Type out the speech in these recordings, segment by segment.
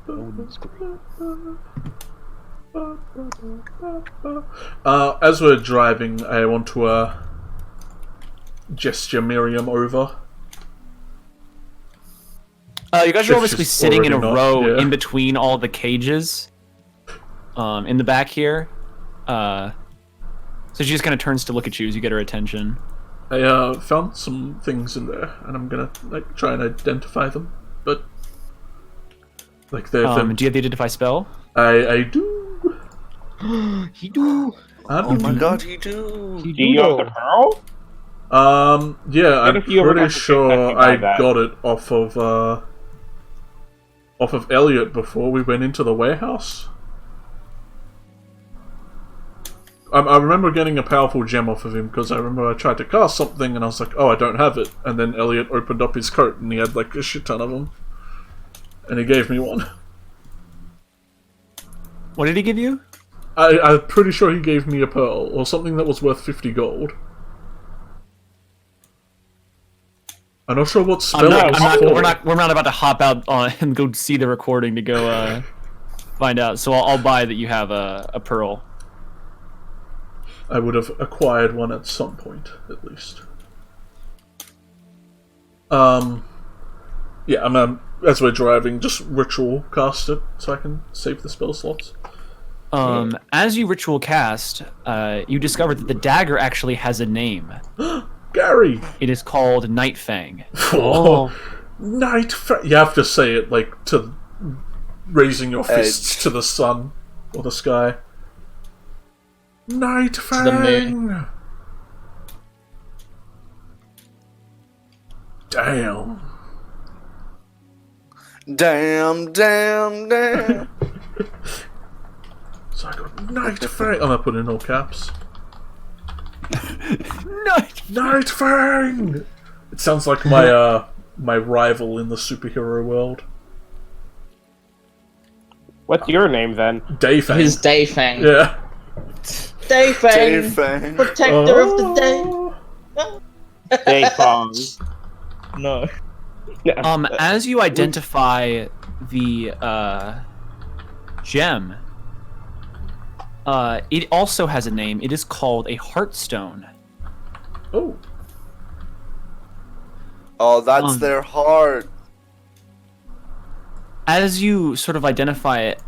Loading screen. As we're driving, I want to gesture Miriam over. You guys are obviously sitting in a row in between all the cages. In the back here. So she just kind of turns to look at you as you get her attention. I found some things in there, and I'm gonna try and identify them. But they're do you have the identify spell? I do. He do. Oh my god, he do. Do you have the pearl? Yeah, I'm pretty sure I got it off of Elliot before we went into the warehouse. I remember getting a powerful gem off of him because I remember I tried to cast something and I was like, oh, I don't have it. And then Elliot opened up his coat and he had like a shit ton of them. And he gave me one. What did he give you? I'm pretty sure he gave me a pearl or something that was worth 50 gold. I'm not sure what spell it was for. We're not about to hop out on and go see the recording to go find out. So I'll buy that you have a pearl. I would have acquired one at some point, at least. Yeah, I'm as we're driving, just ritual cast it so I can save the spell slots. As you ritual cast, you discover that the dagger actually has a name. Gary! It is called Nightfang. Oh, Nightfang! You have to say it like to raising your fists to the sun or the sky. Nightfang! Damn. Damn. So I got Nightfang. I'm gonna put in all caps. Nightfang! It sounds like my my rival in the superhero world. What's your name then? Dayfang. His Dayfang. Yeah. Dayfang. Protector of the day. Dayfang. No. As you identify the gem, it also has a name. It is called a Heartstone. Oh. Oh, that's their heart. As you sort of identify it,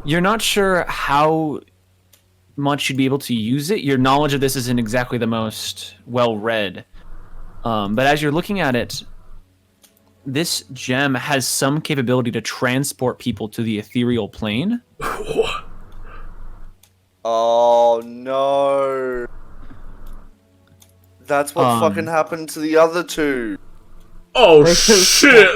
you're not sure how much you'd be able to use it. Your knowledge of this isn't exactly the most well-read. But as you're looking at it, this gem has some capability to transport people to the ethereal plane. Oh no. That's what fucking happened to the other two. Oh shit!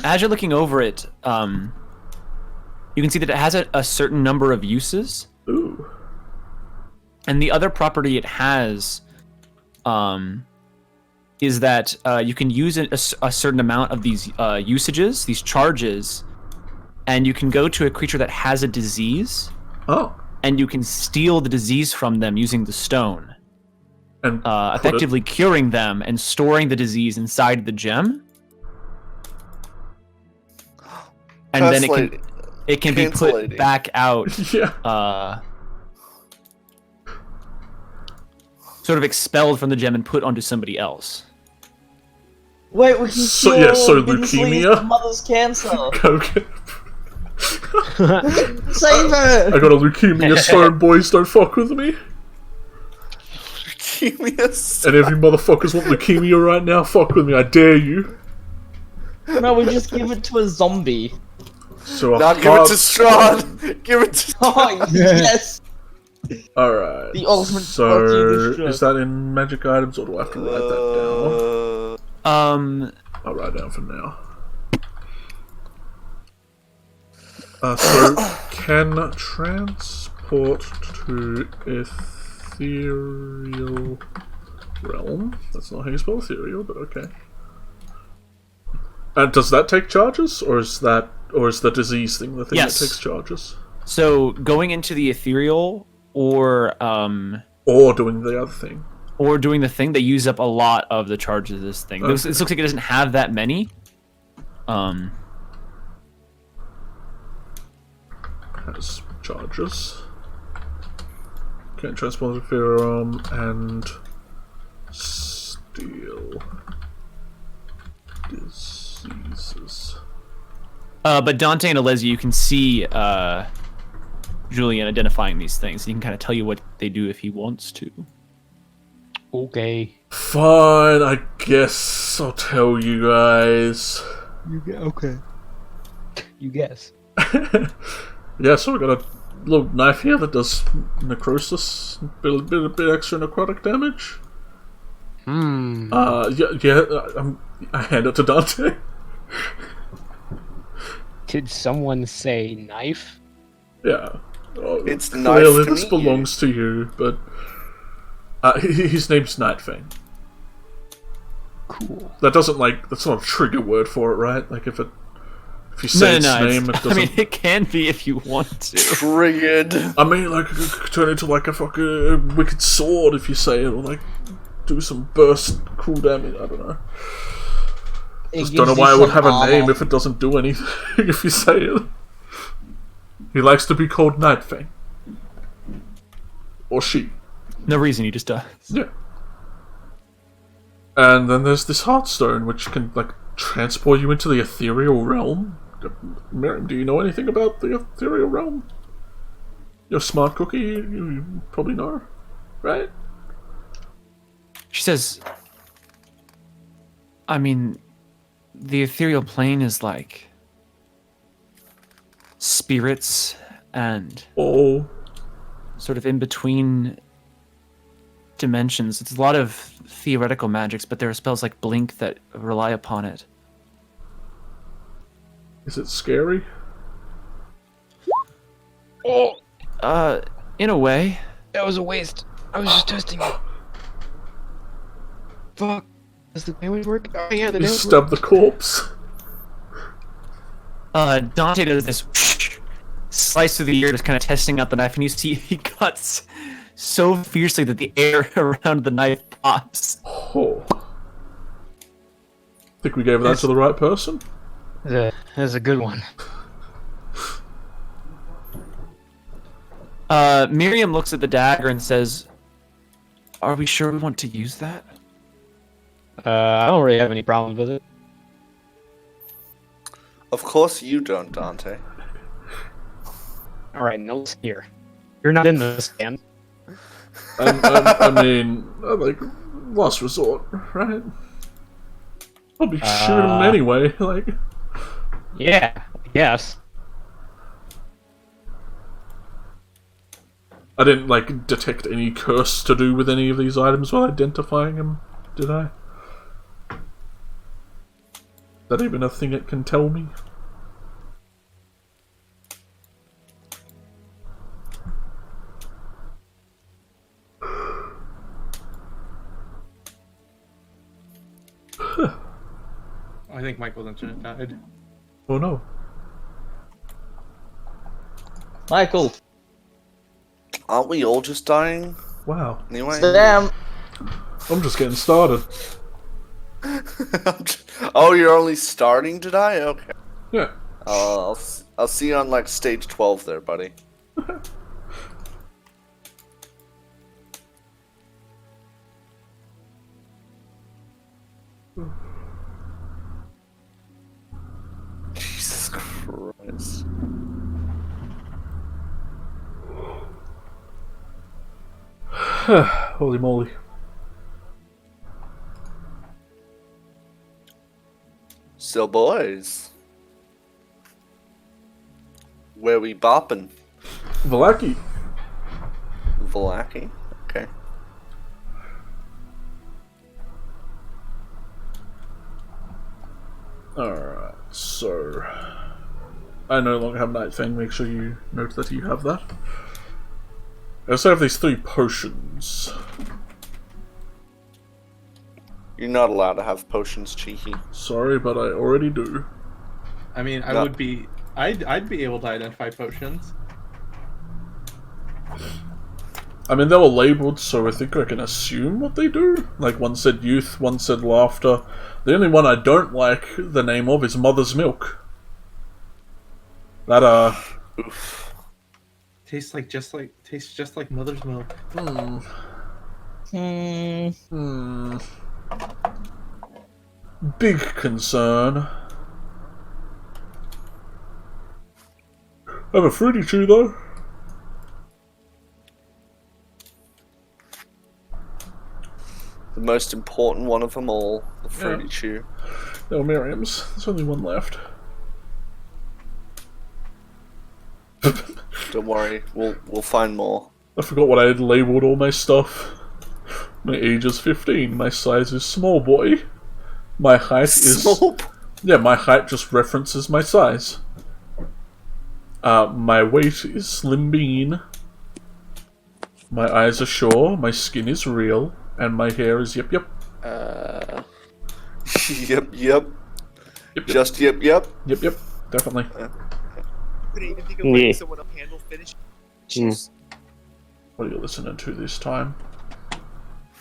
As you're looking over it, you can see that it has a certain number of uses. Ooh. And the other property it has is that you can use a certain amount of these usages, these charges, and you can go to a creature that has a disease. Oh. And you can steal the disease from them using the stone. And effectively curing them and storing the disease inside the gem. And then it can be put back out. Yeah. Sort of expelled from the gem and put onto somebody else. Wait, we can so leukemia? Mother's cancer. Okay. Save her! I got a leukemia stone, boys, don't fuck with me. Leukemia stone. And every motherfuckers want leukemia right now, fuck with me, I dare you. No, we just give it to a zombie. So now give it to Strahd. Give it to Oh, yes! Alright. The ultimate so, is that in magic items, or do I have to write that down? I'll write it down for now. So, can transport to ethereal realm. That's not how you spell ethereal, but okay. And does that take charges, or is the disease thing the thing that takes charges? So going into the ethereal or doing the other thing. or doing the thing, they use up a lot of the charges of this thing. This looks like it doesn't have that many. Has charges. Can't transport the firearm and steal diseases. But Dante and Alessi, you can see Julian identifying these things. He can kind of tell you what they do if he wants to. Okay. Fine, I guess I'll tell you guys. Okay. You guess. Yeah, so we got a little knife here that does necrosis, a bit extra necrotic damage. I hand it to Dante. Did someone say knife? Yeah. Oh, It's clearly nice to this meet you. belongs to you, but his name's Nightfang. Cool. That doesn't that's not a trigger word for it, right? Like if you say its name, it doesn't. I mean, it can be if you want to. Triggered. I mean, like, it could turn into like a fucking wicked sword if you say it, or like do some burst cool damage. I don't know. Just don't know why it would have a name if it doesn't do anything. If you say it, he likes to be called Nightfang, or she. No reason, he just does. Yeah. And then there's this Heartstone, which can like transport you into the ethereal realm. Miriam, do you know anything about the ethereal realm? You're a smart cookie, you probably know, right? She says, I mean, the ethereal plane is like spirits and Oh, sort of in between dimensions. It's a lot of theoretical magics, but there are spells like Blink that rely upon it. is it scary? Oh, In a way. that was a waste. I was just testing it. Fuck. Does the damage work? Oh yeah, the You damage stab the corpse. Dante does this slice through the air, just kind of testing out the knife, and you see he cuts so fiercely that the air around the knife pops. Oh. Think we gave that to the right person? That's a good one. Miriam looks at the dagger and says, "Are we sure we want to use that?" I don't really have any problems with it. Of course you don't, Dante. Alright, no here. You're not in this stand. I mean, like, last resort, right? I'll be shooting him anyway, like... Yeah, I guess. I didn't, like, detect any curse to do with any of these items while identifying them, did I? Is that even a thing it can tell me? I think Michael's internet died. Oh no. Michael. Aren't we all just dying? Wow. Anyway. Damn. I'm just getting started. Oh, you're only starting to die? Okay. Yeah. I'll see you on like stage 12 there, buddy. Jesus Christ. Holy moly. So boys. Where we bopping? Valaki. Valaki? Okay. Alright, so... I no longer have Night Thing, make sure you note that you have that. I also have these 3 potions. You're not allowed to have potions, cheeky. Sorry, but I already do. I mean, No. I'd be able to identify potions. I mean, they were labelled, so I think I can assume what they do. Like, one said youth, one said laughter. The only one I don't like the name of is Mother's Milk. That, Oof. Tastes just like mother's milk. Big concern. I have a fruity chew, though. The most important one of them all, the fruity chew. No, Miriam's. There's only one left. Don't worry, we'll find more. I forgot what I had labelled all my stuff. My age is 15. My size is small boy. My height is... Small. Yeah, my height just references my size. My weight is slim bean. My eyes are sure. My skin is real. And my hair is yep. Yep. Yep. Just yep. Yep. Definitely. Couldn't even think of letting someone up handle finish. Jeez. What are you listening to this time?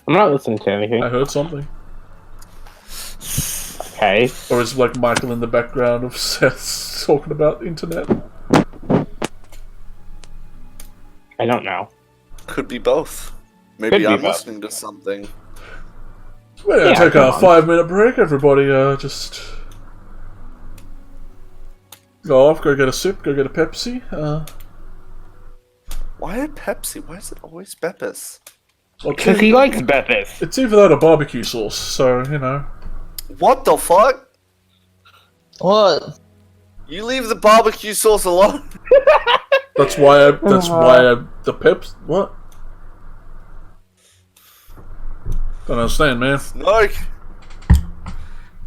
I'm not listening to anything. I heard something. Okay. Or is like Michael in the background of Seth talking about the internet? I don't know. Could be both. Maybe Could be I'm both. listening to something. We're gonna Yeah, take come a on. 5-minute break, everybody. Just go off, go get a sip, go get a Pepsi. Why a Pepsi? Why is it always Beppis? Well, Because he likes Beppis. it's either that or barbecue sauce, so you know. What the fuck? What? You leave the barbecue sauce alone. That's why. The Peps. What? Don't understand, man. No.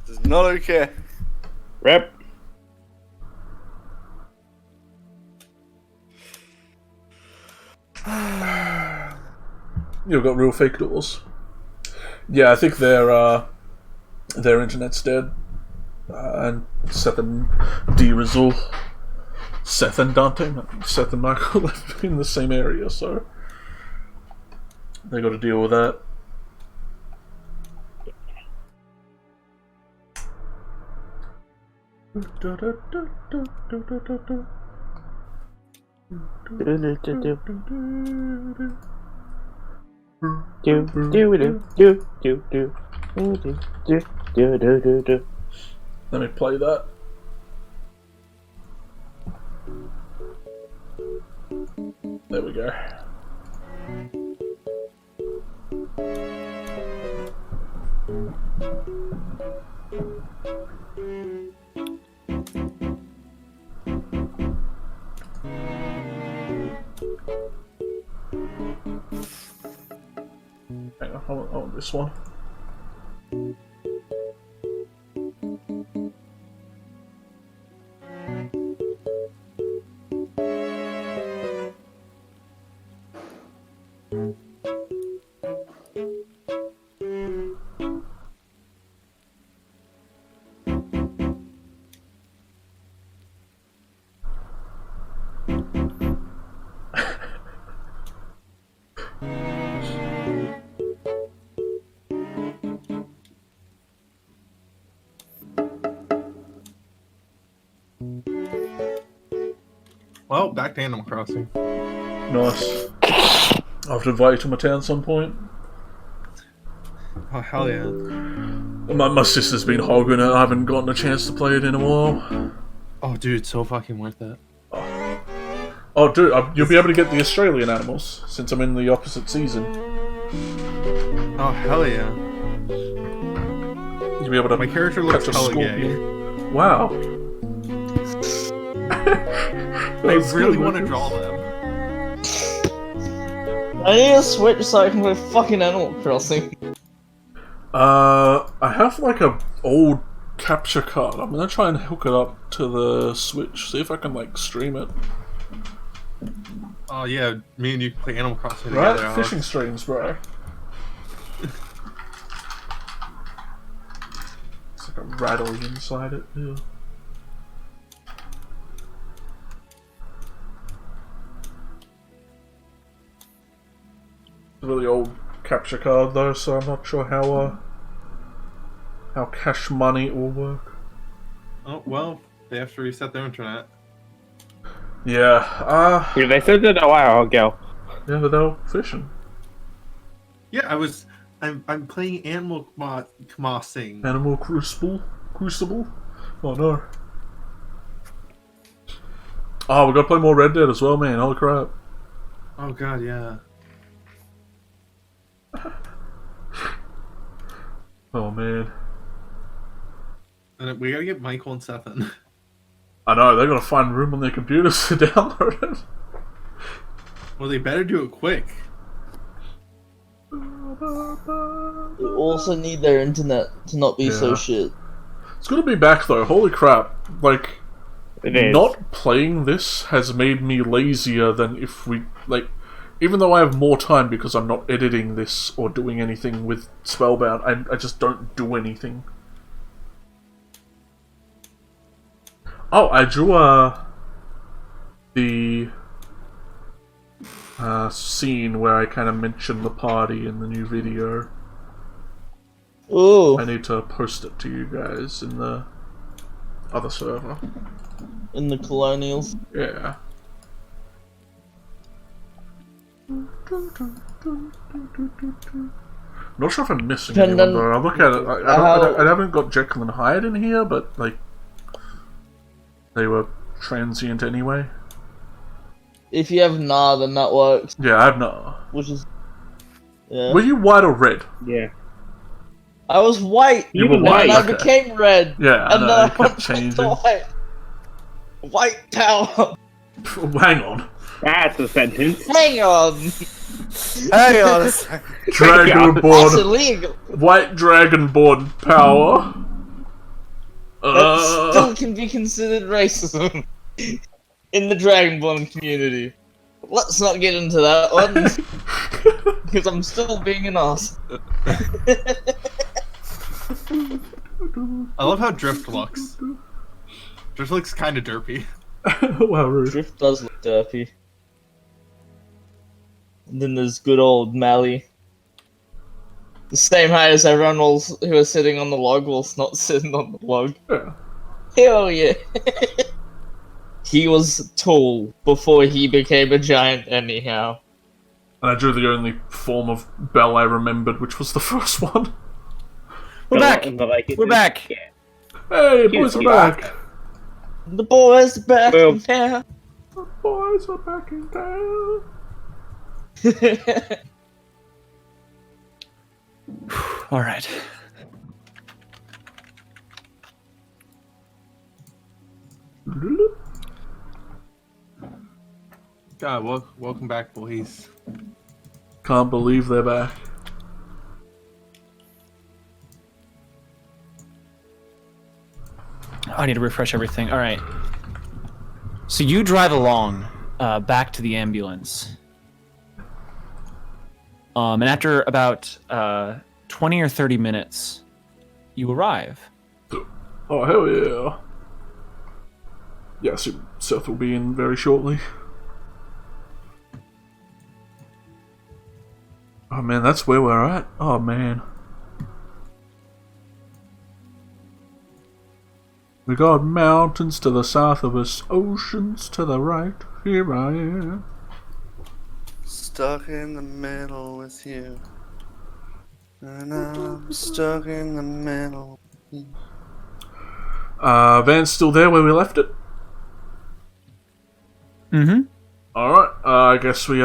It's not okay. Rip. You've got real fake doors. Yeah, I think their internet's dead. And Seth and D-Rizzle, Seth and Dante, Seth and Michael live in the same area, so they got to deal with that. Let me play that. There we go. Hang on, I want this one. Well, back to Animal Crossing. Nice. I'll have to invite you to my town some point. Oh hell yeah! My sister's been hogging it. I haven't gotten a chance to play it in a while. Oh dude, it's so fucking worth it. Oh, dude, you'll be able to get the Australian animals since I'm in the opposite season. Oh hell yeah! You'll be able to My character looks catch a hella gay. scorpion. Wow. I really want to draw them. I need a Switch so I can play fucking Animal Crossing. I have like a old capture card. I'm gonna try and hook it up to the Switch, see if I can like stream it. Oh yeah, me and you can play Animal Crossing Right? together. Alex. Fishing streams, bro. It's like a rattle inside it. Yeah. a really old capture card though, so I'm not sure how cash money will work. Oh well, they have to reset their internet. Yeah. Yeah, they said that a while ago. Yeah, but they're fishing. Yeah, I'm playing Animal Crossing. Animal Crucible? Oh no. Oh, we gotta play more Red Dead as well, man. Holy crap. Oh god, yeah. Oh man. And we gotta get Michael and Seth in. I know, they gotta find room on their computers to download it. Well, they better do it quick. You also need their internet to not be so Yeah. shit. It's gonna be back though, holy crap. Like, It is. not playing this has made me lazier than if we, like, even though I have more time because I'm not editing this or doing anything with Spellbound, I just don't do anything. Oh, I drew the scene where I kind of mentioned the party in the new video. Ooh, I need to post it to you guys in the other server. in the colonials. Yeah. Not sure if I'm missing anyone Dependent- though. I look at it. I haven't got Jekyll and Hyde in here, but like they were transient anyway. If you have nah, then that works. Yeah, I have no. Which is, yeah. Were you white or red? Yeah. I was white, You were and white, then I okay. became red, Yeah, I and know, then I it kept went back changing. to white. White Tower. Hang on. That's a sentence. Hang on, Hang on a second. that's Dragonborn. illegal. White Dragonborn power. That still can be considered racism in the Dragonborn community. Let's not get into that one, because I'm still being an ass. I love how Drift looks. Drift looks kind of derpy. Wow, rude. Drift does look derpy. And then there's good old Mally. The same height as everyone who was sitting on the log whilst not sitting on the log. Yeah. Hell yeah! He was tall before he became a giant anyhow. And I drew the only form of bell I remembered, which was the first one. We're back. We're We're back. Hey, boys are Cute. back. The boys are back Well- in town. The boys are back in town. All right. God, welcome back, boys. Can't believe they're back. I need to refresh everything. All right. So you drive along back to the ambulance. And after about 20 or 30 minutes, you arrive. Oh, hell yeah. Yeah, so Seth will be in very shortly. Oh man, that's where we're at. Oh man. We got mountains to the south of us, oceans to the right. Here I am. Stuck in the middle with you. And I'm stuck in the middle. Van's still there where we left it. Mm-hmm. Alright, I guess we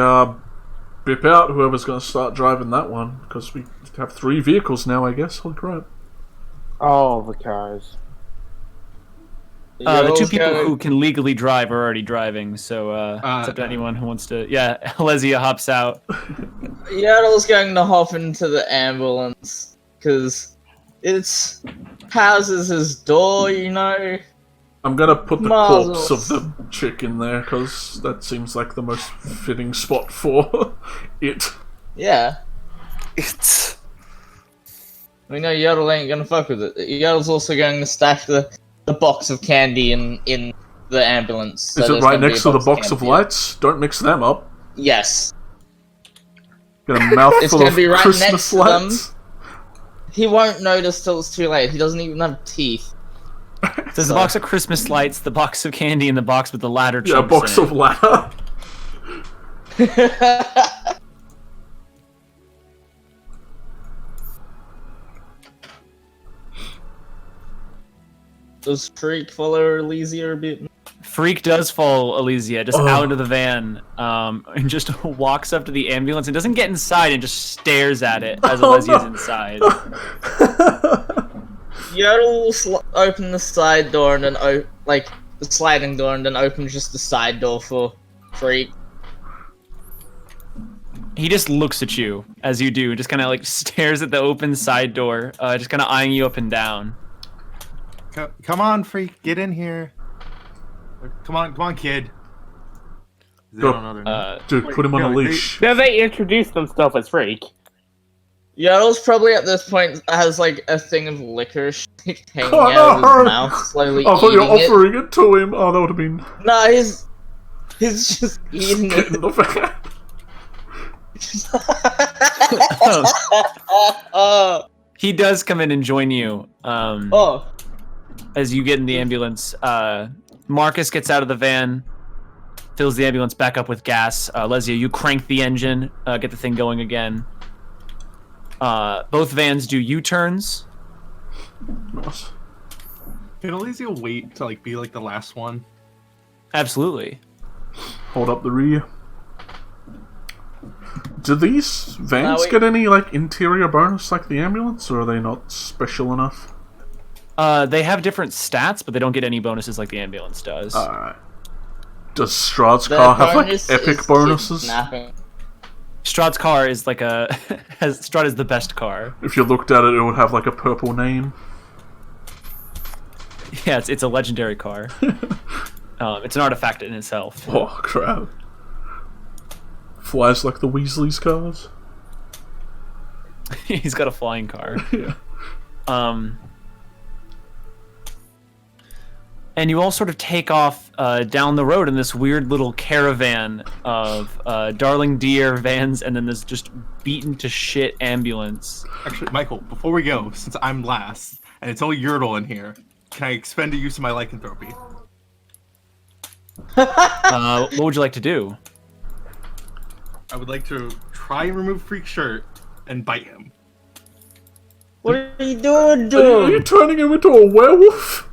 bip out whoever's gonna start driving that one, because we have 3 vehicles now, I guess. Holy crap. All the cars. The two people who can legally drive are already driving, so it's up to anyone who wants to. Yeah, Lesia hops out. Yaddle's going to hop into the ambulance, because it's houses his door, you know? I'm gonna put the Marvelous. corpse of the chick in there, because that seems like the most fitting spot for it. Yeah. It's. We know Yaddle ain't gonna fuck with it. Yaddle's also going to stash the box of candy in the ambulance. So Is it there's right gonna be next a to the box of candy. lights? Don't mix them up. Yes. Got a mouthful It's gonna of be right Christmas next to them. lights. He won't notice till it's too late. He doesn't even have teeth. There's a box of Christmas lights, the box of candy, and the box with the ladder Yeah, a chunks box in of it. ladder. Does Freak follow Elysia a bit? Freak does follow Elysia just Oh. out of the van, and just walks up to the ambulance and doesn't get inside and just stares at it as Oh, Elysia's no. inside. Yodel will open the side door and then the sliding door and then opens just the side door for Freak. He just looks at you as you do, just kind of like stares at the open side door, just kind of eyeing you up and down. Come on, freak, get in here. Come on, kid. They Go. don't know their name. Dude, put him on a leash. Then they introduce themselves as Freak. Yodel's probably at this point has like a thing of licorice hanging Oh, out of no. his mouth, slowly I thought you were eating it. offering it to him. Oh, that would have been No, he's just eating get in it. the van. He does come in and join you. Oh, As you get in the ambulance, Marcus gets out of the van, fills the ambulance back up with gas. Lesia, you crank the engine, get the thing going again. Both vans do U-turns. Nice. Can Elysia wait to be the last one? Absolutely. Hold up the rear. Do these vans wait. get any interior bonus like the ambulance, or are they not special enough? They have different stats, but they don't get any bonuses like the ambulance does. Alright. Does Strahd's the car have bonus epic is bonuses? kidnapping. Strahd's car is Strahd is the best car. If you looked at it, it would have a purple name. Yeah, it's a legendary car. It's an artifact in itself. Oh crap! Flies like the Weasley's cars. He's got a flying car. Yeah. And you all sort of take off down the road in this weird little caravan of darling deer vans and then this just beaten to shit ambulance. Actually, Michael, before we go, since I'm last, and it's only Yurtle in here, can I expend a use of my lycanthropy? What would you like to do? I would like to try and remove Freak's shirt and bite him. What are you doing, Are you dude? turning him into a werewolf?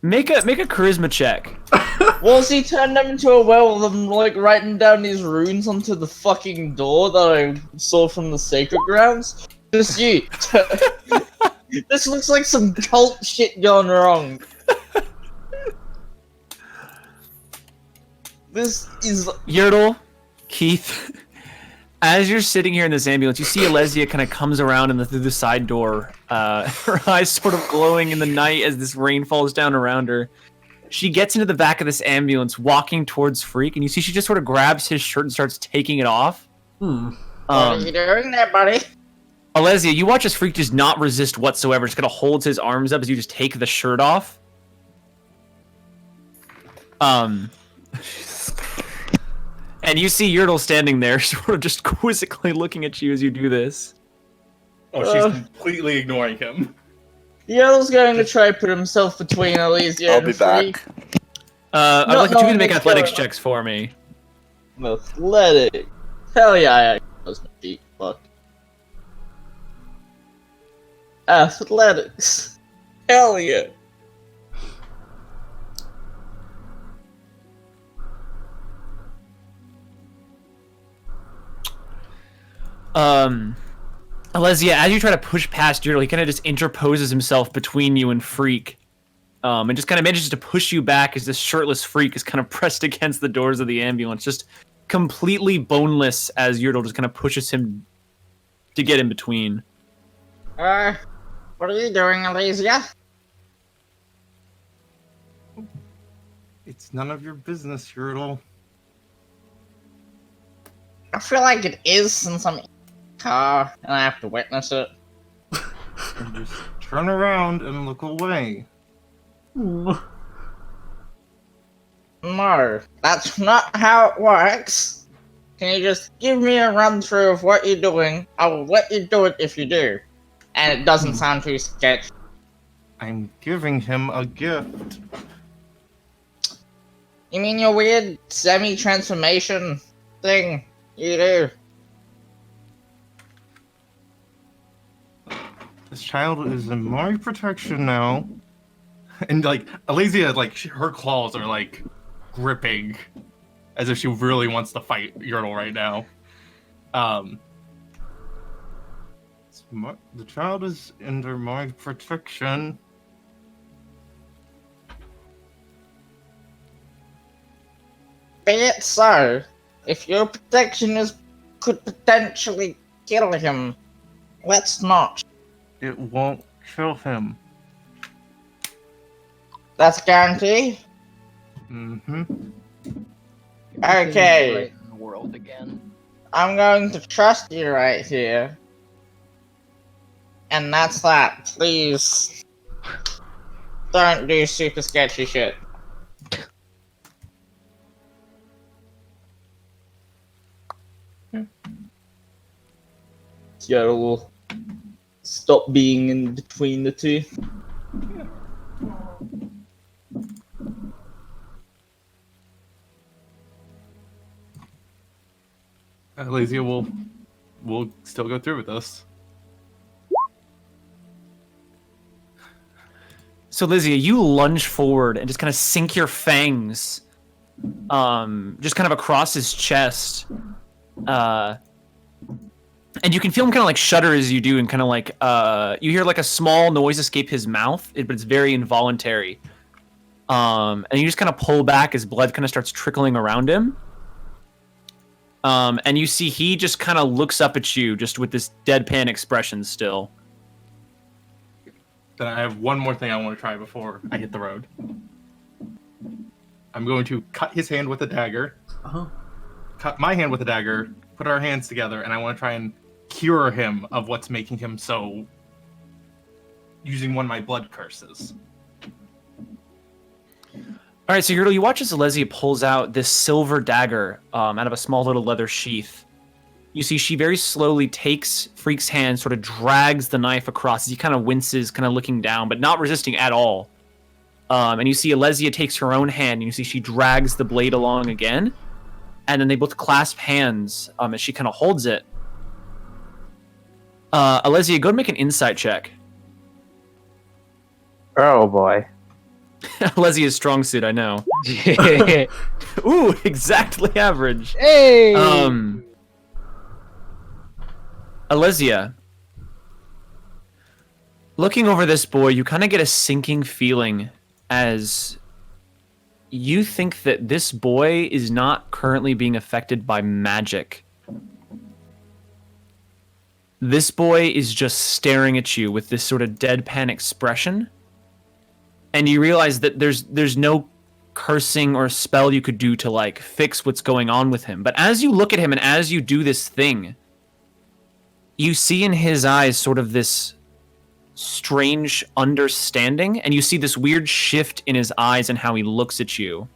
Make a charisma check. Once he turned him into a werewolf, I'm writing down these runes onto the fucking door that I saw from the sacred grounds. Just you. This looks like some cult shit gone wrong. This is Yertle, Keith, as you're sitting here in this ambulance, you see Elysia kind of comes around through the side door, her eyes sort of glowing in the night as this rain falls down around her. She gets into the back of this ambulance, walking towards Freak, and you see she just sort of grabs his shirt and starts taking it off. what are you doing there, buddy? Elysia, you watch as Freak does not resist whatsoever, just kind of holds his arms up as you just take the shirt off. And you see Yertle standing there, sort of just quizzically looking at you as you do this. Oh, she's completely ignoring him. Yodel's going to try to put himself between Elysia I'll and be Freak. back. I'd No, like you no, to make make athletics sure. checks for me. Athletic. Hell yeah, I actually was my feet. Fuck. Athletics. Hell yeah. Elysia, as you try to push past Yertle, he kind of just interposes himself between you and Freak. And just kind of manages to push you back as this shirtless Freak is kind of pressed against the doors of the ambulance, just completely boneless as Yertle just kind of pushes him to get in between. What are you doing, Elysia? It's none of your business, Yurtle. I feel like it is since I'm in the car and I have to witness it. And just turn around and look away. No, that's not how it works. Can you just give me a run through of what you're doing? I will let you do it if you do. And it doesn't sound too sketchy. I'm giving him a gift. You mean your weird semi-transformation thing you do? This child is in my protection now. And, like, Alesia, like, her claws are, like, gripping. As if she really wants to fight Yertle right now. The child is under my protection. Be it so. If your protection could potentially kill him, let's not. It won't kill him. That's a guarantee? Mm-hmm. Okay. Right in the world again. I'm going to trust you right here. And that's that. Please. Don't do super sketchy shit. Seattle will stop being in between the two. Alesia will still go through with this. So, Lizzie, you lunge forward and just kind of sink your fangs, just kind of across his chest. And you can feel him kind of like shudder as you do, and kind of like, you hear like a small noise escape his mouth, but it's very involuntary. And you just kind of pull back as blood kind of starts trickling around him. And you see he just kind of looks up at you just with this deadpan expression still. Then I have one more thing I want to try before I hit the road. I'm going to cut his hand with a dagger. Cut my hand with a dagger, put our hands together, and I want to try and cure him of what's making him so... using one of my blood curses. All right, so you watch as Alesia pulls out this silver dagger out of a small little leather sheath. You see she very slowly takes Freak's hand, sort of drags the knife across as he kind of winces, kind of looking down, but not resisting at all. And you see Alesia takes her own hand, and you see she drags the blade along again. And then they both clasp hands as she kind of holds it. Alesia, go and make an insight check. Oh boy. Alesia's strong suit, I know. Ooh, exactly average. Hey! Alesia, looking over this boy, you kind of get a sinking feeling as you think that this boy is not currently being affected by magic. This boy is just staring at you with this sort of deadpan expression. And you realize that there's no cursing or spell you could do to like fix what's going on with him. But as you look at him and as you do this thing, you see in his eyes sort of this strange understanding, and you see this weird shift in his eyes and how he looks at you.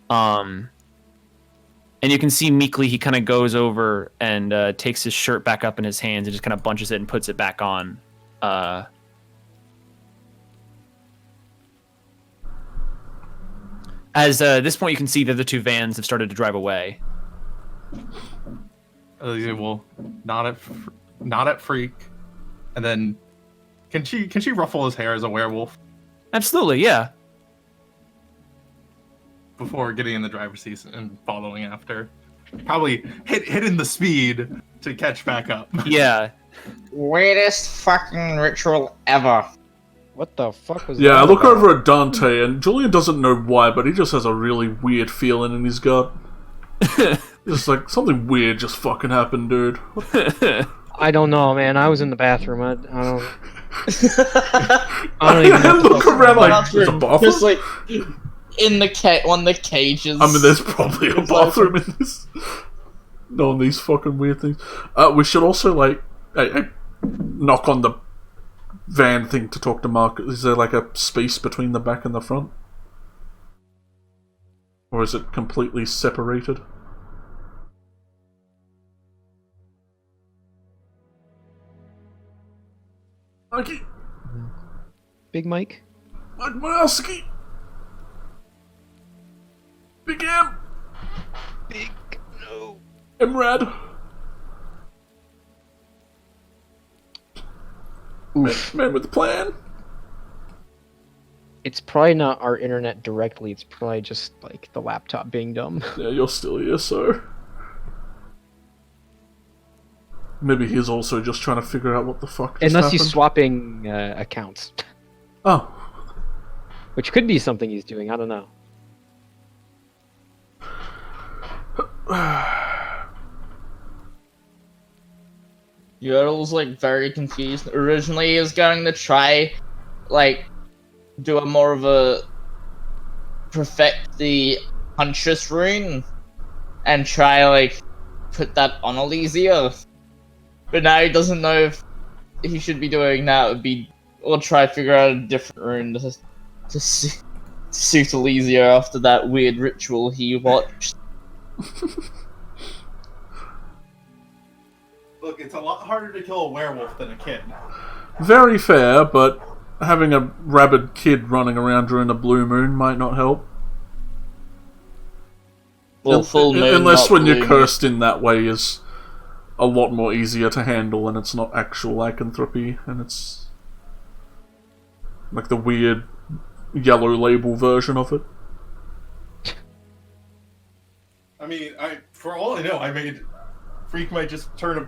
And you can see meekly he kind of goes over and takes his shirt back up in his hands and just kind of bunches it and puts it back on. As at this point, you can see that the two vans have started to drive away. Alesia will nod at Freak, and then can she ruffle his hair as a werewolf Absolutely, yeah. before getting in the driver's seat and following after? Probably hitting the speed to catch back up. Yeah. Weirdest fucking ritual ever. What the fuck was Yeah, that I look about? over at Dante, and Julian doesn't know why, but he just has a really weird feeling in his gut. It's like, something weird just fucking happened, dude. I don't know, man. I was in the bathroom. I don't. I don't even know. Look around like, there's a bathroom? Just like in the one of the cages. I mean, there's probably a bathroom in this. No, these fucking weird things. We should also, like, knock on the van thing to talk to Mark. Is there, like, a space between the back and the front? Or is it completely separated? Mikey. Big Mike? Mike Moyowski. Big M. Big no. Mrad. Man with the plan. It's probably not our internet directly, it's probably just, like, the laptop being dumb. Yeah, you're still here, so... Maybe he's also just trying to figure out what the fuck just Unless he's happened. swapping accounts. Oh. Which could be something he's doing, I don't know. Yodel's like very confused. Originally, he was going to try, like, do a more of a perfect the Huntress rune and try like put that on Elysia. But now he doesn't know if he should be doing that. Or try to figure out a different rune to suit Elysia after that weird ritual he watched. Look, it's a lot harder to kill a werewolf than a kid. Very fair, but having a rabid kid running around during a blue moon might not help. Well, full moon, Unless not when you're blue moon. cursed in that way is a lot more easier to handle and it's not actual lycanthropy and it's like the weird yellow label version of it. I mean, for all I know, Freak might just turn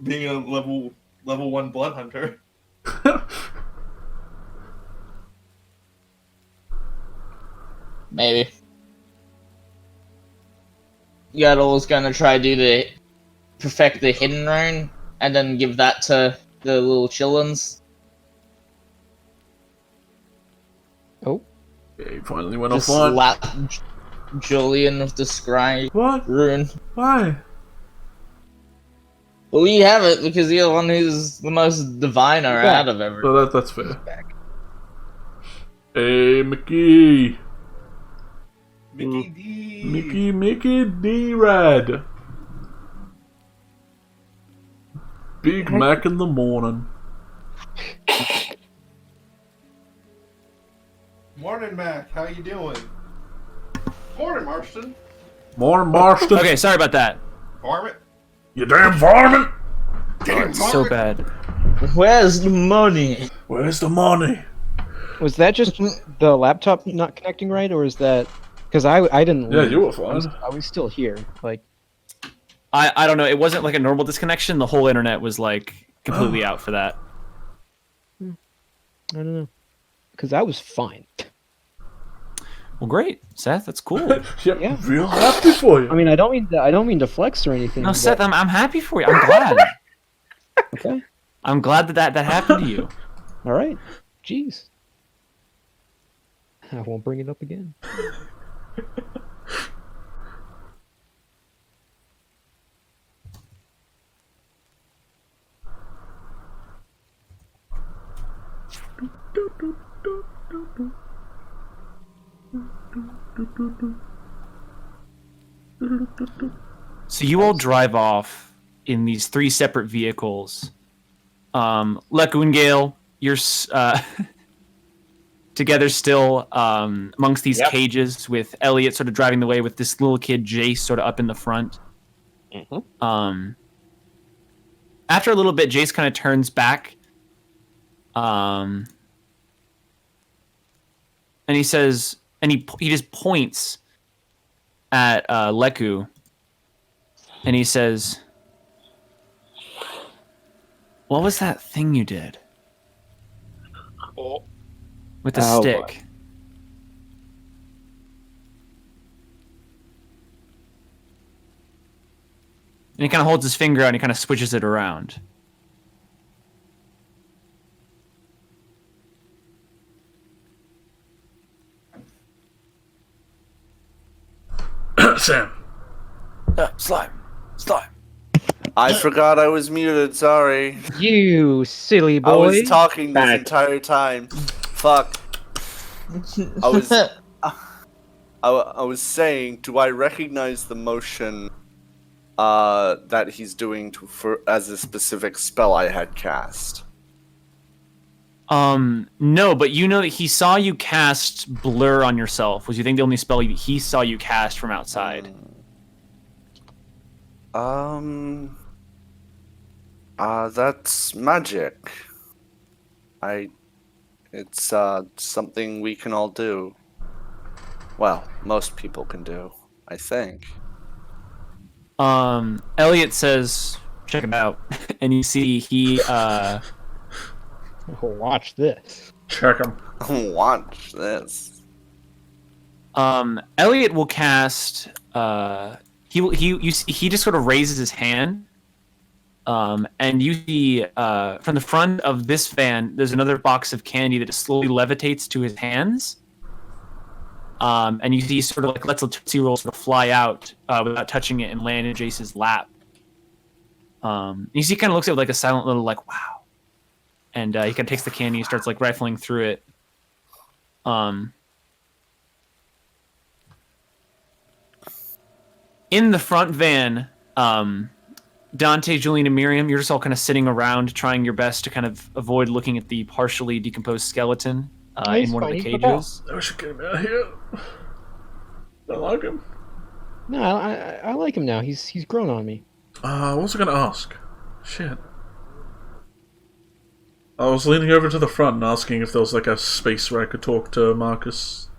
being a level 1 blood hunter. Maybe. Yodel was gonna try to perfect the hidden rune and then give that to the little chillins. Oh. Yeah, he finally went Just offline. slap Julian with the scry What? rune. Why? Well, you have it because you're the one who's the most diviner Yeah. out of everyone. So that's fair. Hey, Mickey. Mickey D. Mickey D-Rad. Big Mac in the morning. Morning, Mac. How you doing? Morning, Marston. Morning, Marston. Okay, sorry about that. Varmint. You damn varmint. Damn, So varmint. bad. Where's the money? Where's the money? Was that just the laptop not connecting right, or is that... Because I didn't Yeah, leave. you were fine. I was still here. Like, I don't know. It wasn't like a normal disconnection. The whole internet was like completely out for that. I don't know. Because I was fine. Well, great, Seth. That's cool. Yep, Yeah. real happy for you. I mean, I don't mean to flex or anything. No, but- Seth, I'm happy for you. I'm glad. Okay. I'm glad that happened to you. All right. Jeez. I won't bring it up again. So you all drive off in these 3 separate vehicles. Leku and Gale, you're together still amongst these cages with Elliot sort of driving the way with this little kid Jace sort of up in the front. After a little bit, Jace kind of turns back, and he says, and he just points at Leku, and he says, "What was that thing you did with the stick?" Boy. And he kind of holds his finger out and he kind of switches it around. Sam. Slime. I forgot I was muted, sorry. You silly boy. I was talking this Back. entire time. Fuck. I was saying, do I recognize the motion that he's doing as a specific spell I had cast? No, but you know that he saw you cast Blur on yourself. Was you think the only spell he saw you cast from outside? That's magic. It's something we can all do. Well, most people can do, I think. Elliot says, check it out. And you see he, Watch this. Check him. Watch this. Elliot will cast, he just sort of raises his hand. And you see, from the front of this van, there's another box of candy that slowly levitates to his hands. And you see he sort of like lets a Tootsie Roll sort of fly out without touching it and land in Jace's lap. You see he kind of looks at it with like a silent little like, wow. And he kind of takes the candy and starts like rifling through it. In the front van, Dante, Julian, and Miriam, you're just all kind of sitting around trying your best to kind of avoid looking at the partially decomposed skeleton in one of the cages. I should get him out of here. Don't like him. No, I like him now. He's grown on me. What was I going to ask? Shit. I was leaning over to the front and asking if there was like a space where I could talk to Marcus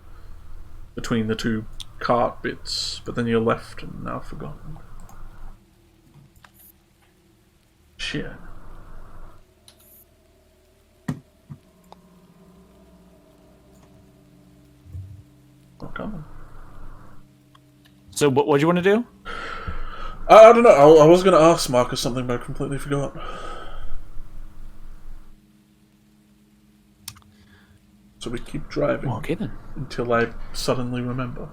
between the two cart bits, but then you left and now I've forgotten. Shit. Not coming. So what do you want to do? I don't know. I was going to ask Marcus something, but I completely forgot. So we keep driving. Okay then. Until I suddenly remember.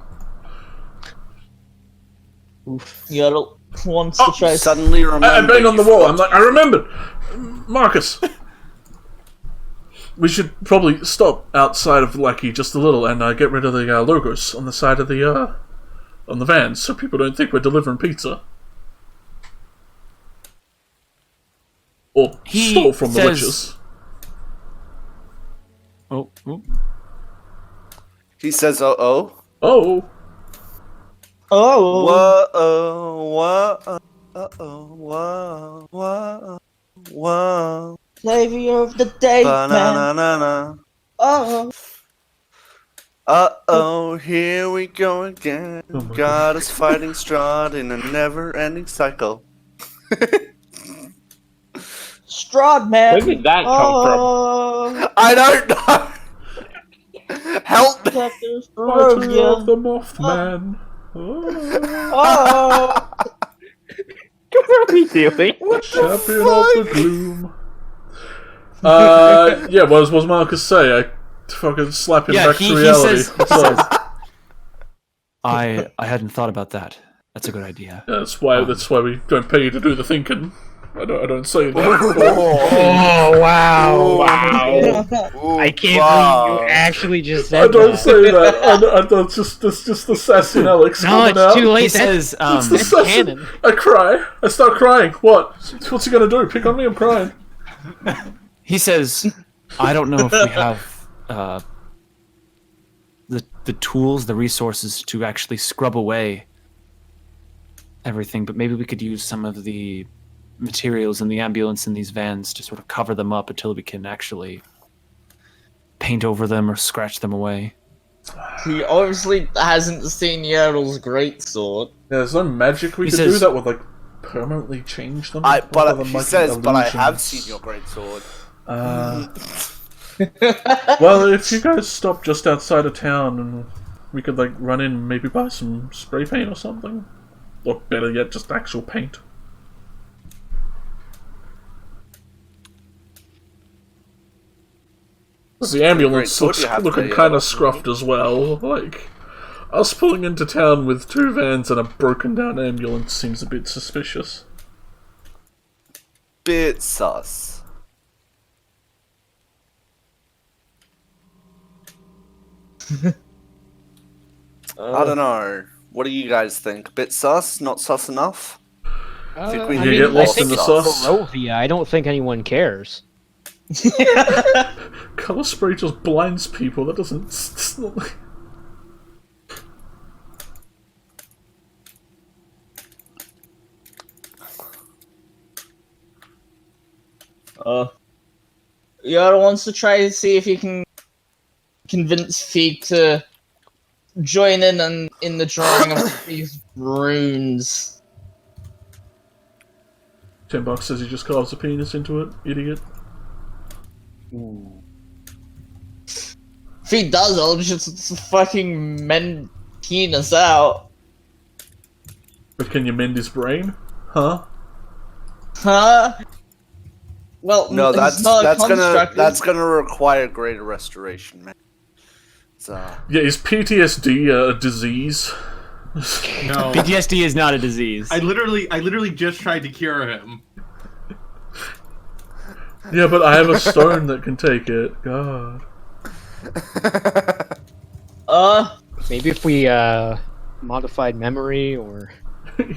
Oof. Yodel wants to try. Suddenly remember. I bang on the wall. I'm like, I remembered! Marcus! We should probably stop outside of Lucky just a little and get rid of the logos on the side of the on the vans so people don't think we're delivering pizza. Or stole from the witches. Oh. He says, "Oh." Oh. Oh. Whoa. Flavor of the day, man. Ba-na-na-na-na. Oh. Uh-oh, here we go again. Oh my God is fighting Strahd in a never-ending cycle. Strahd, man. Where did that come from? I don't know. Help me. Protectors for Fighter Rogia. of the Mothman. Oh. What are we doing? Champion of the Gloom. Yeah, what does Marcus say? I fucking slap him back to reality. I hadn't thought about that. That's a good idea. Yeah, that's why we don't pay you to do the thinking. I don't say that. Oh wow! I can't believe you actually just said that. I don't say that. I don't just the assassin Alex. No, it's out. too late. He says, It's the that's assassin. canon. I cry. I start crying. What? What's he gonna do? Pick on me? I'm crying. he says, I don't know if we have the tools, the resources to actually scrub away everything, but maybe we could use some of the materials in the ambulance in these vans to sort of cover them up until we can actually paint over them or scratch them away. He obviously hasn't seen Yodel's greatsword. Yeah, there's no magic we He could says- do that would like permanently change them. But rather than, he like, says, but I have illusions. seen your great sword. Well, if you guys stop just outside of town and we could like run in and maybe buy some spray paint or something. Or better yet, just actual paint. The ambulance sword looks you have looking there, kind yeah. of scruffed as well. Like, us pulling into town with 2 vans and a broken down ambulance seems a bit suspicious. Bit sus. I don't know. What do you guys think? Bit sus? Not sus enough? Think we You need get more lost in the sus. sauce. Barovia, I don't think anyone cares. Color spray just blinds people. That doesn't. It's not like... Yoda wants to try to see if he can convince Feig to join in the drawing of these runes. $10 says he just carves a penis into it, idiot. If he does, I'll just fucking mend penis out. But can you mend his brain? Huh? Huh? Well, No, it's not a construct, that's gonna require greater restoration, man. So Yeah, is PTSD a disease? No. PTSD is not a disease. I literally just tried to cure him. Yeah, but I have a stone that can take it. God. Maybe if we modified memory or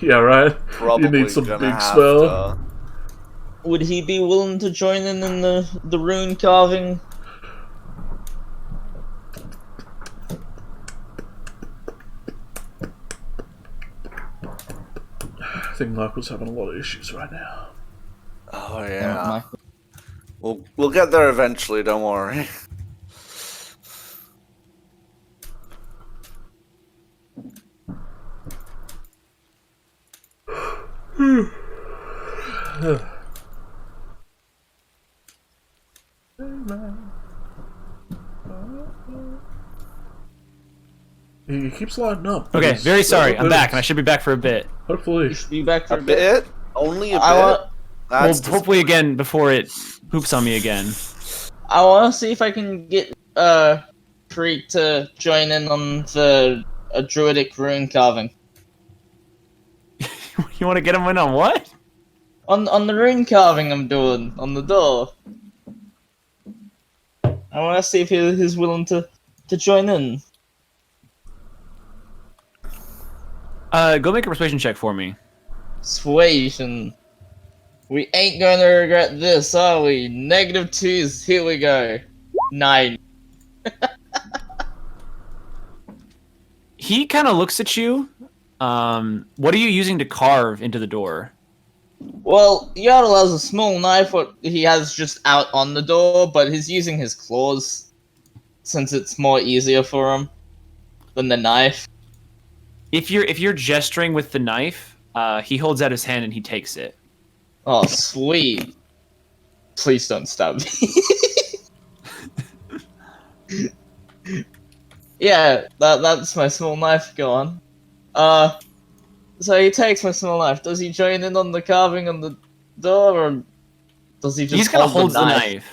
Yeah, right? probably You need some gonna big have spell. to- would he be willing to join in the rune carving? I think Michael's having a lot of issues right now. Oh yeah. We'll get there eventually. Don't worry. He keeps lighting up. Okay, He's- very sorry. I'm that back, is- and I should be back for a bit. Hopefully. You should be back for A bit? Only a bit? I want Well, hopefully again before it poops on me again. I want to see if I can get Preet to join in on a druidic rune carving. You want to get him in on what? On the rune carving I'm doing on the door. I want to see if he's willing to join in. Go make a persuasion check for me. Suasion. We ain't gonna regret this, are we? -2s, here we go. 9. He kind of looks at you. What are you using to carve into the door? Well, Yardle has a small knife, what he has just out on the door, but he's using his claws, since it's more easier for him than the knife. If you're gesturing with the knife, he holds out his hand and he takes it. Oh, sweet. Please don't stab me. Yeah, that's my small knife, go on. So he takes my small knife. Does he join in on the carving on the door, or does he just He's gonna hold the the knife?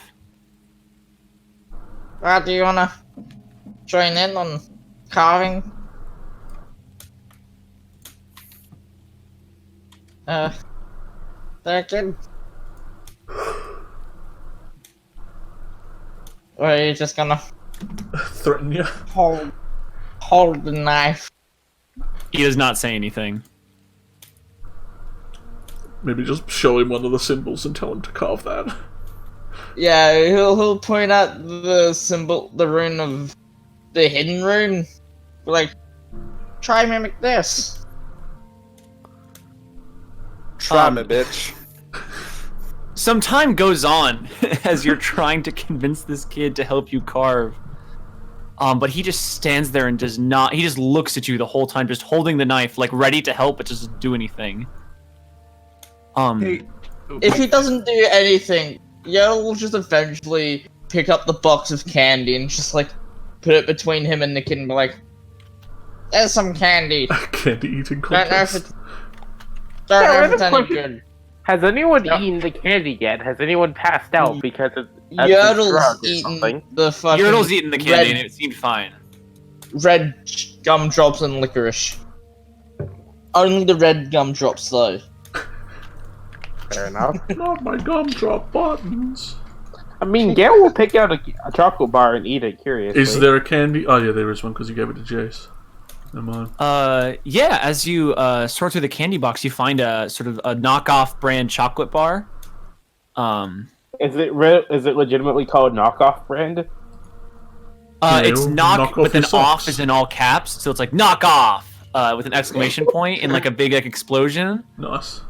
Do you wanna join in on carving? Second. Or are you just gonna Threaten you? hold the knife? He does not say anything. Maybe just show him one of the symbols and tell him to carve that. Yeah, he'll point out the symbol, the rune of the hidden rune. Like, try mimic this. Try me, bitch. Some time goes on as you're trying to convince this kid to help you carve. But he just stands there and does not. He just looks at you the whole time, just holding the knife, like ready to help, but doesn't do anything. Hey, If he doesn't do anything, Yodel will just eventually pick up the box of candy and just like put it between him and the kid and be like, "There's some candy. Candy eating Don't know if contest. it's, don't know if it's any question. good." Has anyone eaten the candy yet? Has anyone passed out because it's Yodel's drugged or eaten something? the fucking Yertle's eating the candy and it seemed fine. red gumdrops and licorice. Only the red gumdrops though. Fair enough. Not my gumdrop buttons. I mean, Gale will pick out a chocolate bar and eat it, curiously. Is there a candy? Oh yeah, there is one because you gave it to Jace. Never mind. Yeah, as you sort through the candy box, you find a sort of a knockoff brand chocolate bar. Is it legitimately called knockoff brand? It's knock, but then your off socks. is in all caps, so it's like knock off with an exclamation point and like a big like explosion. Nice.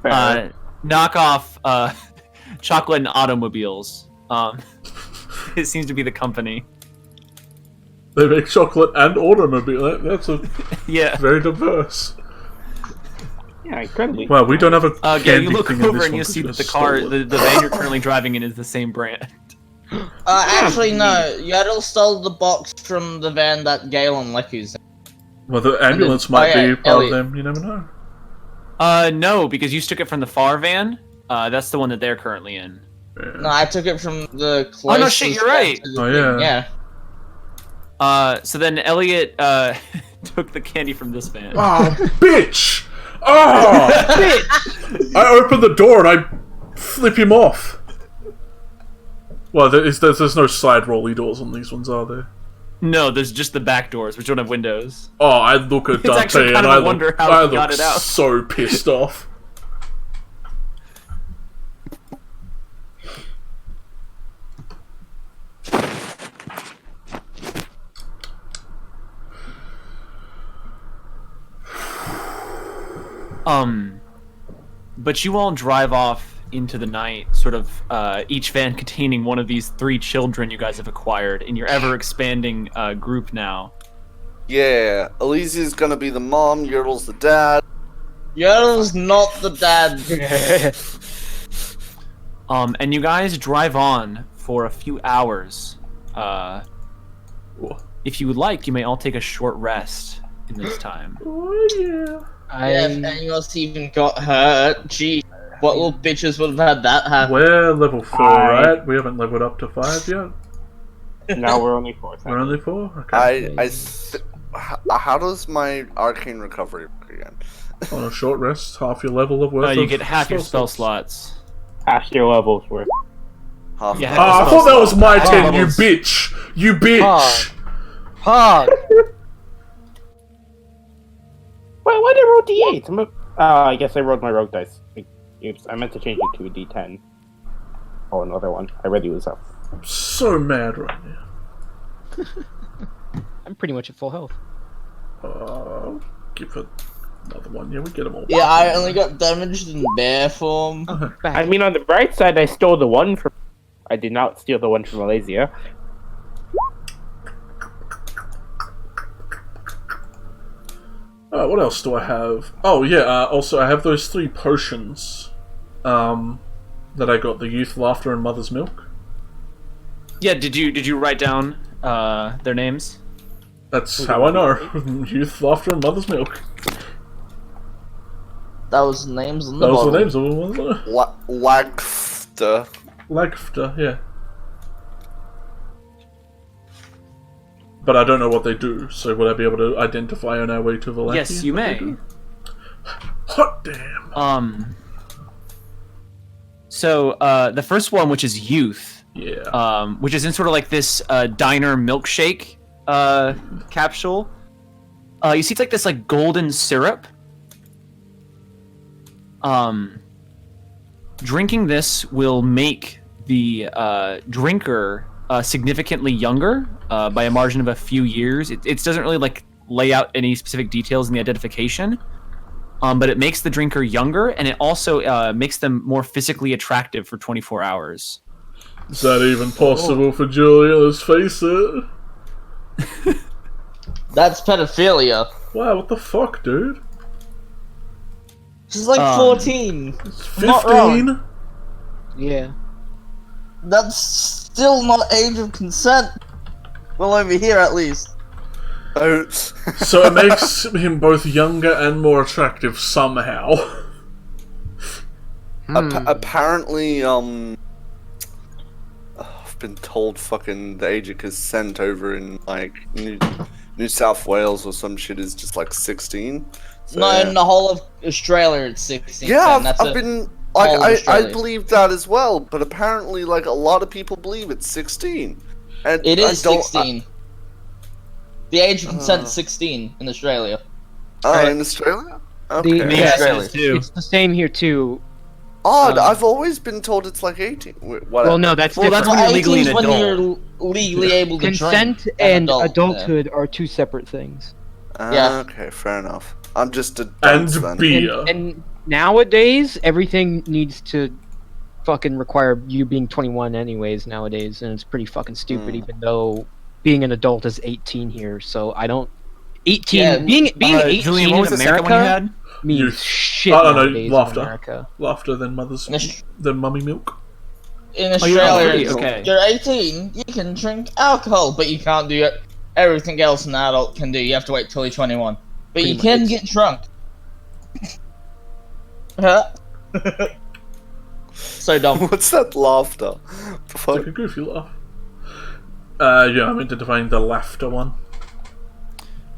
Knock off chocolate and automobiles. It seems to be the company. They make chocolate and automobile. That's a Yeah. very diverse. Yeah, incredibly. Wow, we don't have a Yeah, candy you look thing in over this and one you 'cause see we that the just car, stole it. the van you're currently driving in is the same brand. Actually, no. Yaddle stole the box from the van that Gale and Leku's in. Well, the ambulance might be part Elliot. of them. You never know. No, because you took it from the far van. That's the one that they're currently in. No, I took it from the closest. Oh no, shit, you're right. to the Oh, thing, yeah. Yeah. So then Elliot took the candy from this van. Oh, bitch! Oh! Bitch! I open the door and I flip him off. Well, there's no side rolly doors on these ones, are there? No, there's just the back doors, which don't have windows. Oh, I look at It's actually Dante kind and of a wonder how I he got look it out. so pissed off. But you all drive off into the night, sort of each van containing one of these 3 children you guys have acquired in your ever-expanding group now. Yeah, Elysia's gonna be the mom, Yertle's the dad. Yaddle's not the dad. And you guys drive on for a few hours. If you would like, you may all take a short rest in this time. Oh, yeah. Yeah, if any of us even got hurt, gee, what little bitches would have had that happen? We're level 4, right? We haven't leveled up to 5 yet. Now we're only 4. We're only 4? Okay. How does my arcane recovery work again? On a short rest, half your level of worth You of get half your spell slots. slots. Half your levels worth. Half Yeah. I thought that was my Oh, turn, you levels. bitch! You bitch! Pog! Wait, why did I roll d8? I guess I rolled my rogue dice. Oops, I meant to change it to a d10. Oh, another one. I read you was up. I'm so mad right now. I'm pretty much at full health. Give it another one. Yeah, we get them all. Yeah, I only got damaged in bear form. I mean, on the bright side, I stole the one from... I did not steal the one from Malaysia. What else do I have? Oh yeah, also I have those 3 potions that I got, the youth, laughter, and mother's milk. Yeah, did you write down their names? That's how I know. Youth, laughter, and mother's milk. That was the names on the Those bottle. were the names of them, wasn't it? Lagfta. Lagfta, yeah. But I don't know what they do, so would I be able to identify on our way to Valaki? Yes, you what they may. do? Hot damn! So the first one, which is youth, Yeah. which is in sort of like this diner milkshake capsule. You see, it's like this like golden syrup. Drinking this will make the drinker significantly younger by a margin of a few years. It doesn't really like lay out any specific details in the identification, but it makes the drinker younger, and it also makes them more physically attractive for 24 hours. Is that even possible for Julia? Let's face it. That's pedophilia. Wow, what the fuck, dude? She's like 14. It's I'm not wrong. 15? Yeah. That's still not age of consent. Well, over here at least. Oh, So it makes him both younger and more attractive somehow. apparently, I've been told fucking the age of consent over in like New South Wales or some shit is just like 16. So, No, yeah. in the whole of Australia it's 16. Yeah, and that's I've a- been all of like I Australia. believe that as well, but apparently like a lot of people believe it's 16. And It is I don't- 16. The age of consent is 16 in Australia. Oh, in Australia? Okay. The- Me Yeah, says too. It's the same here too. Odd. I've always been told it's like 18. Whatever. Well, no, that's Well, different. that's when you're legally 18's an when adult. you're legally able to Consent drink. and adult, adulthood are two separate things. Yeah. Okay, fair enough. I'm just a And dunce then. beer. And nowadays, everything needs to fucking require you being 21 anyways nowadays, and it's pretty fucking stupid. Even though being an adult is 18 here, so I don't. 18 Yeah, being 18 Julian, what was in the second one you America had? means Youth. shit Oh, no, nowadays in laughter. America. Laughter than mummy milk. In Oh, you're Australia, already- okay. you're 18, you can drink alcohol, but you can't do everything else an adult can do. You have to wait till you're 21. But you Pretty can much. get drunk. Huh? So dumb. What's that laughter? It's like a goofy laugh. Yeah, I meant to define the laughter one.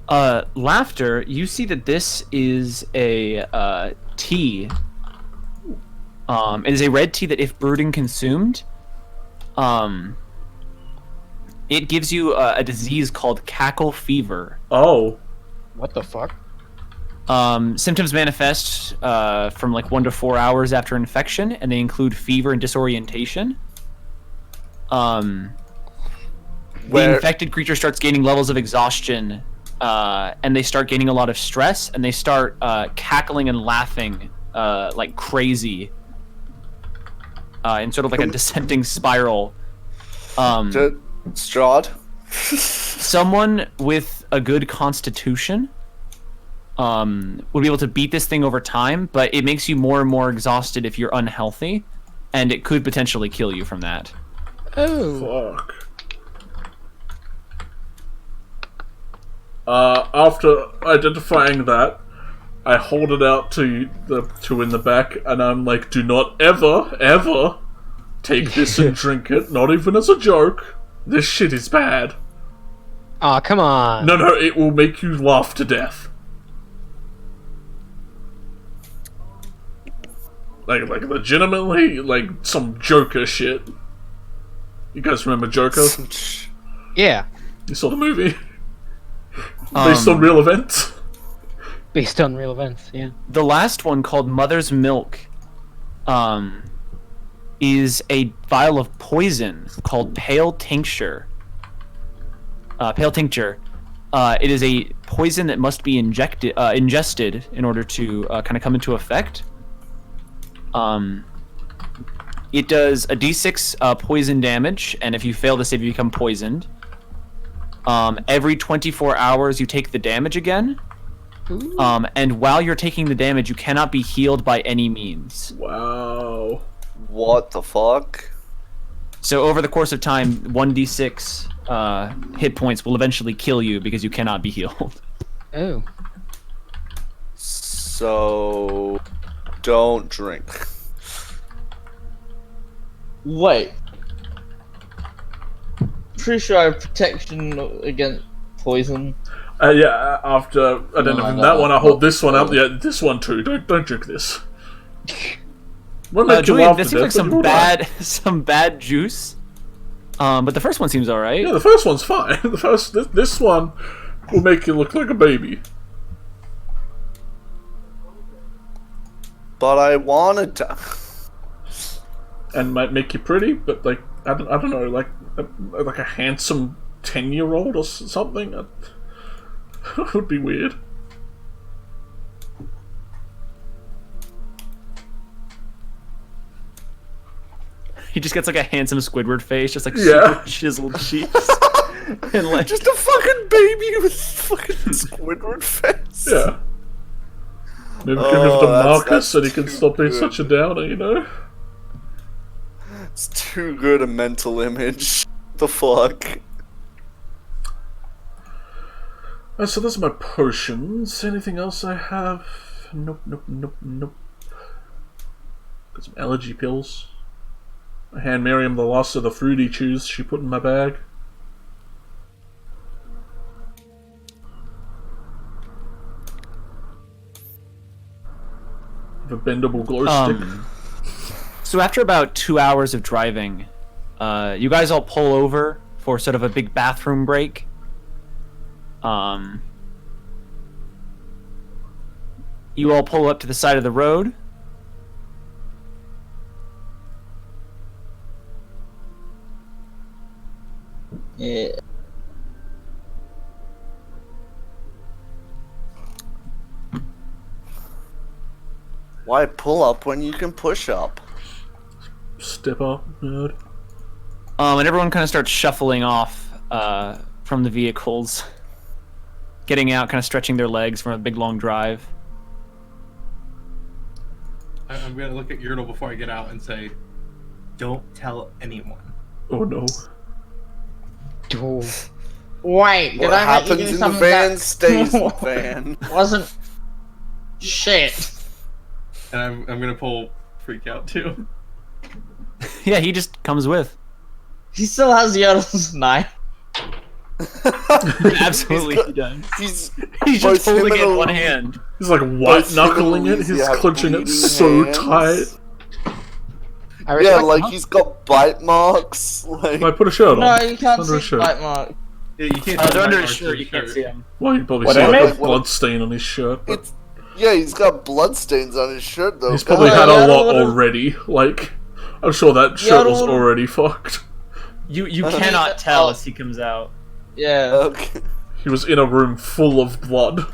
Laughter, you see that this is a tea. It is a red tea that, if brewed and consumed, it gives you a disease called cackle fever. Oh. What the fuck? Symptoms manifest from like 1 to 4 hours after infection, and they include fever and disorientation. The infected creature starts gaining levels of exhaustion, and they start gaining a lot of stress, and they start cackling and laughing like crazy, in sort of like a descending spiral. Strahd? Someone with a good constitution would be able to beat this thing over time, but it makes you more and more exhausted if you're unhealthy, and it could potentially kill you from that. Oh. Fuck. After identifying that, I hold it out to the two in the back, and I'm like, do not ever take this and drink it, not even as a joke. This shit is bad. Aw, come on. No, it will make you laugh to death. Like legitimately, like some Joker shit. You guys remember Joker? Yeah. You saw the movie? Based on real events? Based on real events, yeah. The last one, called Mother's Milk, is a vial of poison called Pale Tincture. It is a poison that must be ingested in order to kind of come into effect. It does a d6 poison damage, and if you fail to save, you become poisoned. Every 24 hours, you take the damage again. And while you're taking the damage, you cannot be healed by any means. Wow. What the fuck? So over the course of time, 1d6 hit points will eventually kill you because you cannot be healed. Oh. So... don't drink. Wait. Pretty sure I have protection against poison. Yeah, after identifying that one, I hold this one up. Yeah, this one too. Don't drink this. Julian, this seems like some bad juice. But the first one seems alright. Yeah, the first one's fine. This one will make you look like a baby. But I wanted to. And might make you pretty, but like I don't know, like a handsome 10-year-old or something. That would be weird. He just gets like a handsome Squidward face, just like Yeah. super chiseled cheeks. And like Just a fucking baby with fucking Squidward face. Yeah. Maybe give him Oh, to that's Marcus so he can too stop being good. such a downer, you know? It's too good a mental image. The fuck? So those are my potions. Anything else I have? Nope. Got some allergy pills. I hand Miriam the last of the Fruity Chews she put in my bag. A bendable glow stick. So after about 2 hours of driving, you guys all pull over for sort of a big bathroom break. You all pull up to the side of the road. Why pull up when you can push up? Step up, nerd. And everyone kind of starts shuffling off from the vehicles, getting out, kind of stretching their legs from a big long drive. I'm gonna look at Yertle before I get out and say, "Don't tell anyone." Oh no. Wait, did What I make you happens do in the something van that stays in the van. wasn't shit? And I'm gonna pull Freak out too. Yeah, he just comes with. He still has Yodel's knife. Absolutely, he does. He's He's both just holding him it in and one hand. He's like both white him knuckling and it. Lizzie He's have clutching it bleeding so hands. tight. I Yeah, respect like the he's got bite marks. Like I put a shirt on. No, you can't Under a see shirt. bite mark. Yeah, you can't. Oh, tell they're my under marks his in shirt. You can't see him. Well, you probably What see I like a meant- blood stain on his shirt. But it's yeah, he's got bloodstains on his shirt though. he's probably Oh, had yeah, a lot would've- already. Like, I'm sure that shirt was would've- already fucked. You cannot tell as he comes out. Yeah. Okay. He was in a room full of blood.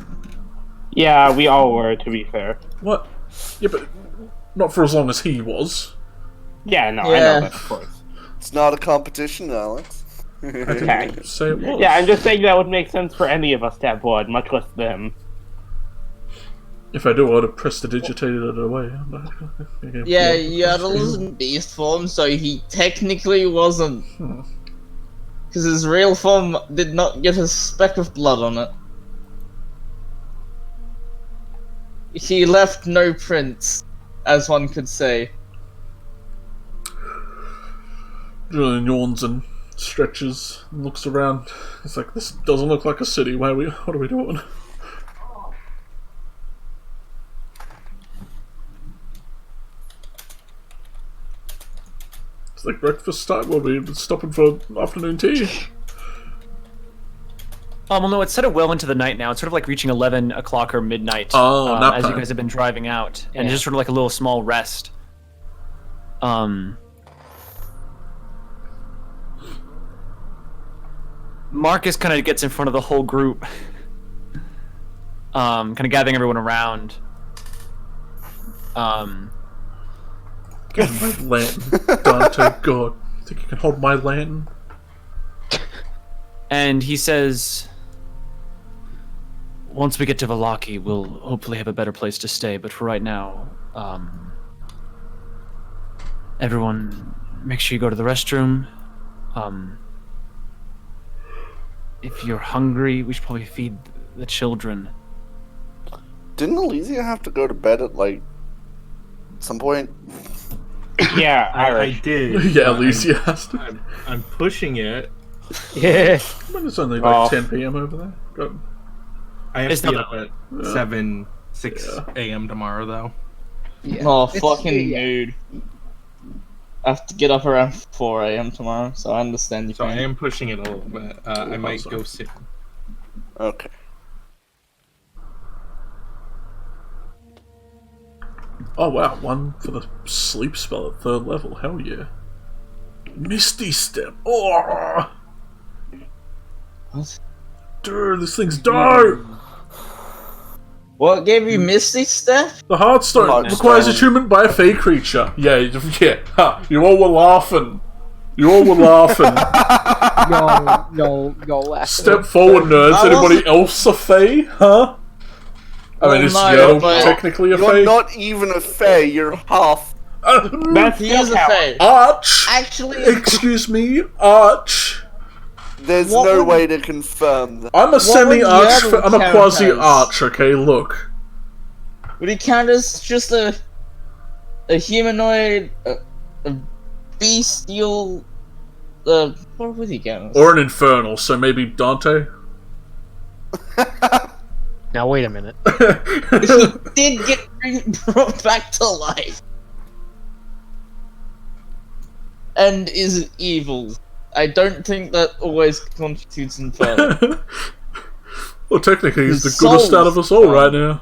Yeah, we all were, to be fair. What? Yeah, but not for as long as he was. Yeah, no, I Yeah. know that, of course. It's not a competition, Alex. Okay. Say it was. Yeah, I'm just saying that would make sense for any of us to have blood, much less them. If I do, I would have prestidigitated it away. Yeah, Yodel is in beast form, so he technically wasn't. Because his real form did not get a speck of blood on it. He left no prints, as one could say. Julian yawns and stretches and looks around. It's like, this doesn't look like a city. What are we doing? It's like breakfast time. We'll be stopping for afternoon tea. Well, no, it's sort of well into the night now. It's sort of like reaching 11 o'clock or midnight Oh, nap as you time. guys have been driving out. And Yeah. it's just sort of like a little small rest. Marcus kind of gets in front of the whole group. Kind of gathering everyone around. Get my lantern, Dante. God, think you can hold my lantern? And he says, once we get to Valaki, we'll hopefully have a better place to stay. But for right now, everyone, make sure you go to the restroom. If you're hungry, we should probably feed the children. Didn't Elysia have to go to bed at like some point? Yeah, I Irish. did. Yeah, at least he has to. I'm pushing it. Yeah. But it's only like Oh. 10 PM over there. Go. I have It's to be not- up at 6 a.m. tomorrow, though. Oh, It's- fucking yeah. mood. I have to get up around 4 a.m. tomorrow, so I understand you. So I pain. am pushing it a little bit. I might go soon. Okay. Oh wow, one for the sleep spell at 3rd level. Hell yeah. Misty Step. Oh, What? dude, this thing's dope. What gave you Misty Step? The Heartstone Heartstone. requires attunement by a fey creature. Yeah, yeah. Ha, you all were laughing. You all were laughing. Yo. Step forward, nerds. I Anybody wasn't- else a fey? Huh? I mean, Well, is no, Yertle but- technically a You're fey? not even a fae, you're half. That's He is a fae. Arch. Actually, Excuse me, Arch. There's What no would- way to confirm that. I'm a would semi-arch. Yertle I'm a count quasi-arch. Okay, look. would he count as just a humanoid, a bestial? What would he count as? Or an infernal. So maybe Dante. Now wait a minute. He did get brought back to life, and is evil. I don't think that always constitutes infernal. Well, technically, he's His the goodest out of us all soul's right now.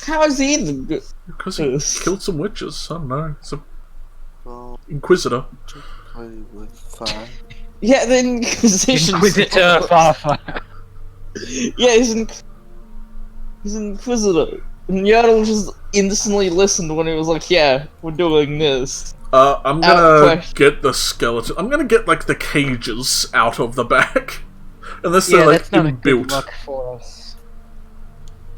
How is he the good? Because he killed some witches. I don't know. It's a Well, inquisitor. play with fire. Yeah, the Inquisition. Inquisitor Fafa. Yeah, he's an Inquisitor. Yaddle just instantly listened when he was like, yeah, we're doing this. I'm gonna get the skeleton. I'm gonna get, like, the cages out of the back. Unless Yeah, they're, like, that's not a good inbuilt. luck for us.